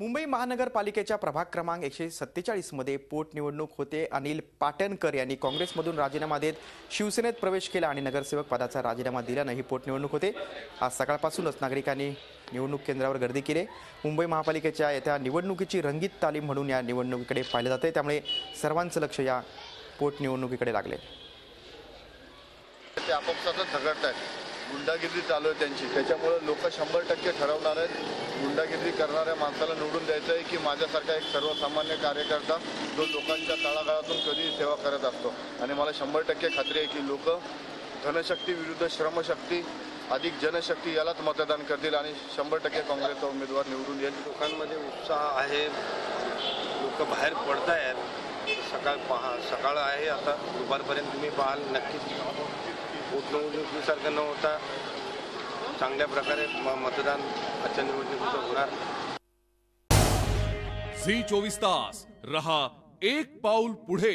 मुंबई महानगरपालिकेच्या प्रभाग क्रमांक 147 मध्ये पोटनिवडणूक होते। अनिल पाटणकर यांनी काँग्रेसमधून राजीनामा देत शिवसेनेत प्रवेश केला आणि नगरसेवक पदाचा राजीनामा दिल्याने ही पोटनिवडणूक होते। आज सकाळपासूनच नागरिकांनी निवडणूक केंद्रावर गर्दी केली। मुंबई महापालिकेच्या येत्या निवडणुकीची रंगीत तालीम म्हणून या निवडणुकीकडे पाहिले जाते, त्यामुळे सर्वांचं लक्ष या पोटनिवडणुकीकडे लागले। ते आपापसातच झगडतात, गुंडागिरी चालू आहे त्यांची, त्याच्यामुळे लोक 100% ठरवणार आहेत गुंडागिरी करणाऱ्या माणसाला निवडून द्यायचं आहे की माझ्यासारखा एक सर्वसामान्य कार्यकर्ता जो लोकांच्या तळागाळातून कधी सेवा करत असतो। आणि मला 100% खात्री आहे की लोक धनशक्ती विरुद्ध श्रमशक्ती अधिक जनशक्ती यालाच मतदान करतील आणि 100% काँग्रेसचा उमेदवार निवडून येईल। लोकांमध्ये उत्साह आहे, लोक बाहेर पडत आहेत। सकाळ आहे, आता दुपारपर्यंत तुम्ही पाहाल नक्कीच पोटनिवडणुकीसारखं न होता चांगल्या प्रकारे मतदान आजच्या निवडणुकीचं होणार। झी 24 तास रहा एक पाऊल पुढे।